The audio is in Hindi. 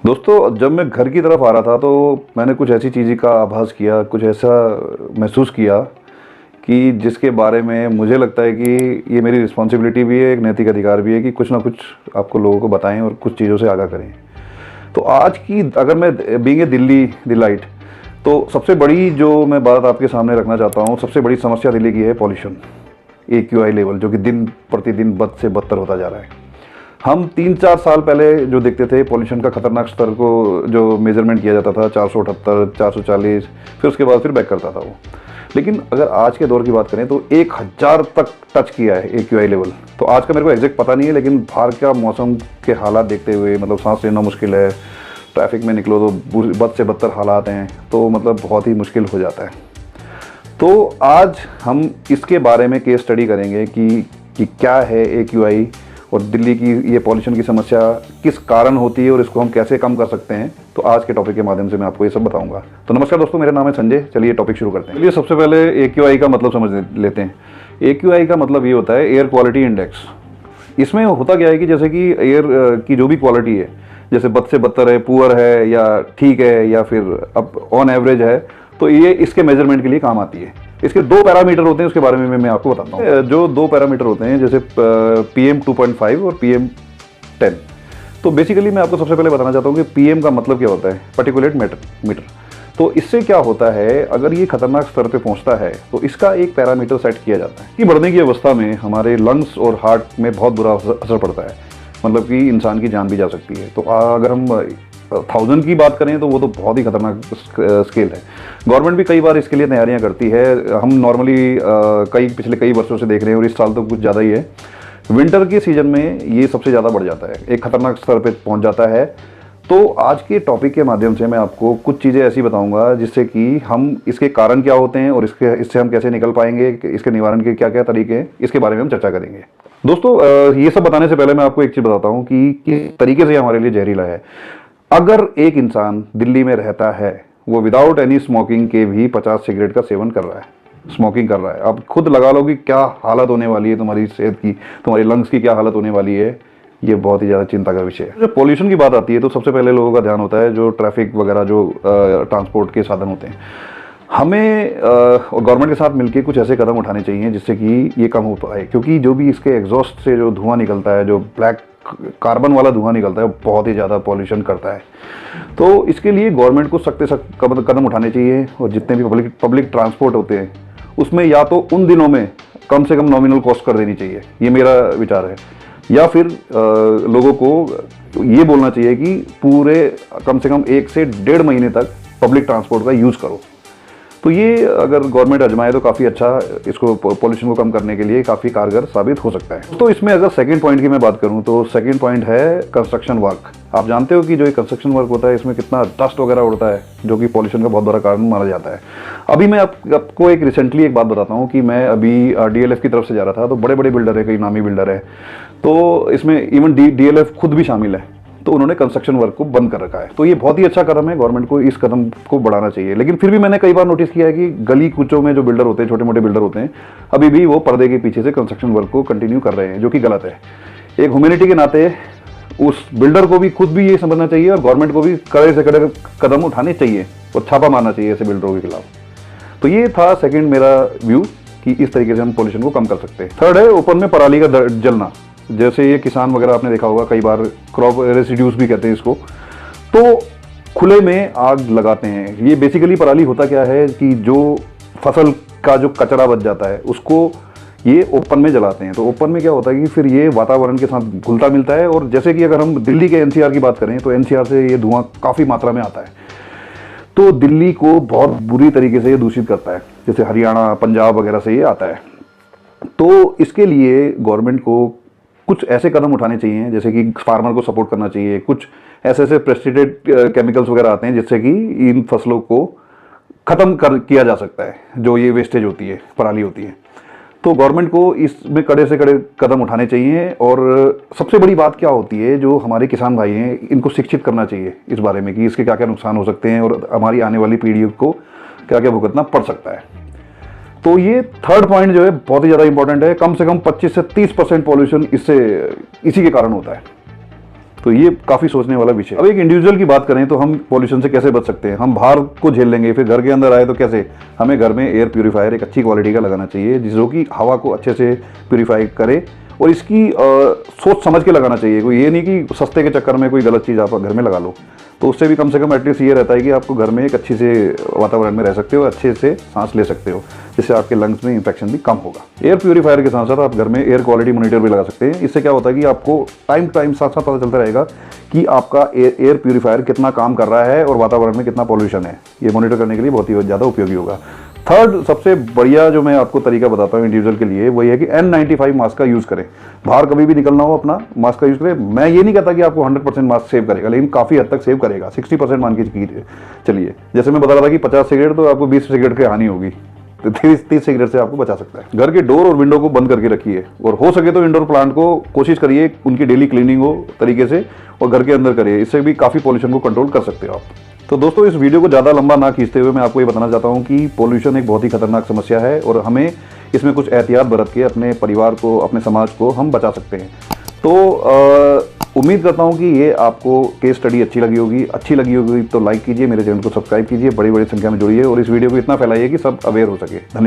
दोस्तों, जब मैं घर की तरफ आ रहा था तो मैंने कुछ ऐसी चीज़ का आभास किया, कुछ ऐसा महसूस किया कि जिसके बारे में मुझे लगता है कि ये मेरी रिस्पॉन्सिबिलिटी भी है, एक नैतिक अधिकार भी है कि कुछ ना कुछ आपको लोगों को बताएं और कुछ चीज़ों से आगाह करें। तो आज की अगर मैं बीइंग ए दिल्लीite, तो सबसे बड़ी जो मैं बात आपके सामने रखना चाहता हूँ, सबसे बड़ी समस्या दिल्ली की है पॉल्यूशन, AQI लेवल, जो कि दिन प्रतिदिन बद से बदतर होता जा रहा है। हम 3-4 साल पहले जो देखते थे पॉल्यूशन का खतरनाक स्तर को जो मेजरमेंट किया जाता था 478, 440, फिर उसके बाद फिर बैक करता था वो। लेकिन अगर आज के दौर की बात करें तो 1000 तक टच किया है AQI लेवल। तो आज का मेरे को एग्जैक्ट पता नहीं है, लेकिन बाहर का मौसम के हालात देखते हुए मतलब सांस लेना मुश्किल है, ट्रैफिक में निकलो तो बद से बदतर हालात हैं, तो मतलब बहुत ही मुश्किल हो जाता है। तो आज हम इसके बारे में केस स्टडी करेंगे कि क्या है AQI और दिल्ली की ये पॉल्यूशन की समस्या किस कारण होती है और इसको हम कैसे कम कर सकते हैं। तो आज के टॉपिक के माध्यम से मैं आपको ये सब बताऊंगा। तो नमस्कार दोस्तों, मेरा नाम है संजय। चलिए टॉपिक शुरू करते हैं। चलिए सबसे पहले AQI का मतलब समझ लेते हैं। AQI का मतलब ये होता है एयर क्वालिटी इंडेक्स। इसमें होता क्या है कि जैसे कि एयर की जो भी क्वालिटी है, जैसे बद से बदतर है, पुअर है या ठीक है या फिर अब ऑन एवरेज है, तो ये इसके मेजरमेंट के लिए काम आती है। इसके 2 पैरामीटर होते हैं, उसके बारे में मैं आपको बताता हूँ। जो 2 पैरामीटर होते हैं जैसे PM2.5 और PM10। तो बेसिकली मैं आपको सबसे पहले बताना चाहता हूँ कि PM का मतलब क्या होता है, पार्टिकुलेट मीटर। तो इससे क्या होता है, अगर ये खतरनाक स्तर पे पहुंचता है तो इसका एक पैरामीटर सेट किया जाता है कि बढ़ने की अवस्था में हमारे लंग्स और हार्ट में बहुत बुरा असर पड़ता है, मतलब कि इंसान की जान भी जा सकती है। तो अगर हम 1000 की बात करें तो वो तो बहुत ही खतरनाक स्केल है। गवर्नमेंट भी कई बार इसके लिए तैयारियां करती है। हम नॉर्मली पिछले कई वर्षों से देख रहे हैं और इस साल तो कुछ ज़्यादा ही है। विंटर के सीजन में ये सबसे ज़्यादा बढ़ जाता है, एक खतरनाक स्तर पे पहुंच जाता है। तो आज के टॉपिक के माध्यम से मैं आपको कुछ चीज़ें ऐसी बताऊंगा जिससे कि हम इसके कारण क्या होते हैं और इससे हम कैसे निकल पाएंगे, इसके निवारण के क्या क्या तरीके हैं, इसके बारे में हम चर्चा करेंगे। दोस्तों, ये सब बताने से पहले मैं आपको एक चीज़ बताता हूँ कि किस तरीके से हमारे लिए जहरीला है। अगर एक इंसान दिल्ली में रहता है, वो विदाउट एनी स्मोकिंग के भी 50 सिगरेट का सेवन कर रहा है, स्मोकिंग कर रहा है, आप खुद लगा लो कि क्या हालत होने वाली है तुम्हारी सेहत की, तुम्हारी लंग्स की क्या हालत होने वाली है। ये बहुत ही ज़्यादा चिंता का विषय है। जब पॉल्यूशन की बात आती है तो सबसे पहले लोगों का ध्यान होता है जो ट्रैफिक वगैरह जो ट्रांसपोर्ट के साधन होते हैं। हमें गवर्नमेंट के साथ मिलकर कुछ ऐसे कदम उठाने चाहिए जिससे कि ये कम हो पाए, क्योंकि जो भी इसके एग्जॉस्ट से जो धुआं निकलता है, जो ब्लैक कार्बन वाला धुआं निकलता है, वो बहुत ही ज़्यादा पॉल्यूशन करता है। तो इसके लिए गवर्नमेंट को सख्त से सख्त कदम उठाने चाहिए और जितने भी पब्लिक ट्रांसपोर्ट होते हैं उसमें या तो उन दिनों में कम से कम नॉमिनल कॉस्ट कर देनी चाहिए, ये मेरा विचार है। या फिर लोगों को ये बोलना चाहिए कि पूरे कम से कम 1 से 1.5 महीने तक पब्लिक ट्रांसपोर्ट का यूज़ करो। तो ये अगर गवर्नमेंट आजमाए तो काफ़ी अच्छा, इसको पॉल्यूशन को कम करने के लिए काफ़ी कारगर साबित हो सकता है। तो इसमें अगर सेकंड पॉइंट की मैं बात करूं तो सेकंड पॉइंट है कंस्ट्रक्शन वर्क। आप जानते हो कि जो ये कंस्ट्रक्शन वर्क होता है इसमें कितना डस्ट वगैरह उड़ता है, जो कि पॉल्यूशन का बहुत बड़ा कारण माना जाता है। अभी मैं आपको रिसेंटली एक बात बताता हूँ कि मैं अभी DLF की तरफ से जा रहा था, तो बड़े बड़े बिल्डर है, कई नामी बिल्डर है, तो इसमें इवन DLF खुद भी शामिल है। तो उन्होंने कंस्ट्रक्शन वर्क को बंद कर रखा है। तो ये बहुत ही अच्छा कदम है, गवर्नमेंट को इस कदम को बढ़ाना चाहिए। लेकिन फिर भी मैंने कई बार नोटिस किया है कि गली कूचों में जो बिल्डर होते हैं, छोटे मोटे बिल्डर होते हैं, अभी भी वो पर्दे के पीछे से कंस्ट्रक्शन वर्क को कंटिन्यू कर रहे हैं, जो कि गलत है। एक ह्यूमैनिटी के नाते उस बिल्डर को भी खुद भी ये समझना चाहिए और गवर्नमेंट को भी कड़े से कड़े कदम उठाने चाहिए और छापा मारना चाहिए ऐसे बिल्डरों के खिलाफ। तो ये था सेकेंड मेरा व्यू कि इस तरीके से हम पॉल्यूशन को कम कर सकते हैं। थर्ड है ओपन में पराली का जलना। जैसे ये किसान वगैरह आपने देखा होगा, कई बार क्रॉप रेसिड्यूज भी कहते हैं इसको, तो खुले में आग लगाते हैं। ये बेसिकली पराली होता क्या है कि जो फसल का जो कचरा बच जाता है उसको ये ओपन में जलाते हैं। तो ओपन में क्या होता है कि फिर ये वातावरण के साथ घुलता मिलता है, और जैसे कि अगर हम दिल्ली के NCR की बात करें तो NCR से ये धुआं काफ़ी मात्रा में आता है, तो दिल्ली को बहुत बुरी तरीके से ये दूषित करता है। जैसे हरियाणा, पंजाब वगैरह से ये आता है। तो इसके लिए गवर्नमेंट को कुछ ऐसे कदम उठाने चाहिए, जैसे कि फार्मर को सपोर्ट करना चाहिए। कुछ ऐसे पेस्टिसाइड केमिकल्स वगैरह आते हैं जिससे कि इन फसलों को ख़त्म किया जा सकता है, जो ये वेस्टेज होती है, पराली होती है। तो गवर्नमेंट को इसमें कड़े से कड़े कदम उठाने चाहिए। और सबसे बड़ी बात क्या होती है, जो हमारे किसान भाई हैं इनको शिक्षित करना चाहिए इस बारे में कि इसके क्या क्या नुकसान हो सकते हैं और हमारी आने वाली पीढ़ी को क्या क्या भुगतना पड़ सकता है। तो ये थर्ड पॉइंट जो है बहुत ही ज़्यादा इंपॉर्टेंट है। कम से कम 25 से 30% पॉल्यूशन इसी के कारण होता है। तो ये काफ़ी सोचने वाला विषय है। अब एक इंडिविजुअल की बात करें तो हम पॉल्यूशन से कैसे बच सकते हैं। हम बाहर को झेल लेंगे, फिर घर के अंदर आए तो कैसे। हमें घर में एयर प्यूरीफायर एक अच्छी क्वालिटी का लगाना चाहिए जो कि हवा को अच्छे से प्यूरीफाई करे, और इसकी सोच समझ के लगाना चाहिए। कोई ये नहीं कि सस्ते के चक्कर में कोई गलत चीज़ आप घर में लगा लो। तो उससे भी कम से कम एटलीस्ट ये रहता है कि आपको घर में एक अच्छी से वातावरण में रह सकते हो, अच्छे से सांस ले सकते हो, जिससे आपके लंग्स में इंफेक्शन भी कम होगा। एयर प्यूरीफायर के साथ साथ आप घर में एयर क्वालिटी मॉनिटर भी लगा सकते हैं। इससे क्या होता है कि आपको टाइम साथ साथ पता चलता रहेगा कि आपका एयर प्यूरीफायर कितना काम कर रहा है और वातावरण में कितना पॉल्यूशन है। ये मॉनिटर करने के लिए बहुत ही ज़्यादा उपयोगी होगा। थर्ड सबसे बढ़िया जो मैं आपको तरीका बताता हूँ इंडिविजुअल के लिए, वो ये है कि N95 मास्क का यूज़ करें। बाहर कभी भी निकलना हो अपना मास्क का यूज़ करें। मैं ये नहीं कहता कि आपको 100% मास्क सेव करेगा, लेकिन काफ़ी हद तक सेव करेगा। 60% मान के चलिए। जैसे मैं बता रहा था कि 50 सिगरेट तो आपको 20 सिगरेट की हानि होगी, तो 30 सिगरेट से आपको बचा सकता है। घर के डोर और विंडो को बंद करके रखिए, और हो सके तो इंडोर प्लांट को कोशिश करिए उनकी डेली क्लीनिंग हो तरीके से, और घर के अंदर करिए। इससे भी काफ़ी पॉल्यूशन को कंट्रोल कर सकते हो आप। तो दोस्तों, इस वीडियो को ज़्यादा लंबा ना खींचते हुए मैं आपको ये बताना चाहता हूँ कि पॉल्यूशन एक बहुत ही खतरनाक समस्या है, और हमें इसमें कुछ एहतियात बरत के अपने परिवार को, अपने समाज को हम बचा सकते हैं। तो उम्मीद करता हूँ कि ये आपको केस स्टडी अच्छी लगी होगी तो लाइक कीजिए, मेरे चैनल को सब्सक्राइब कीजिए, बड़ी संख्या में जुड़िए, और इस वीडियो को इतना फैलाइए कि सब अवेयर हो सके। धन्यवाद।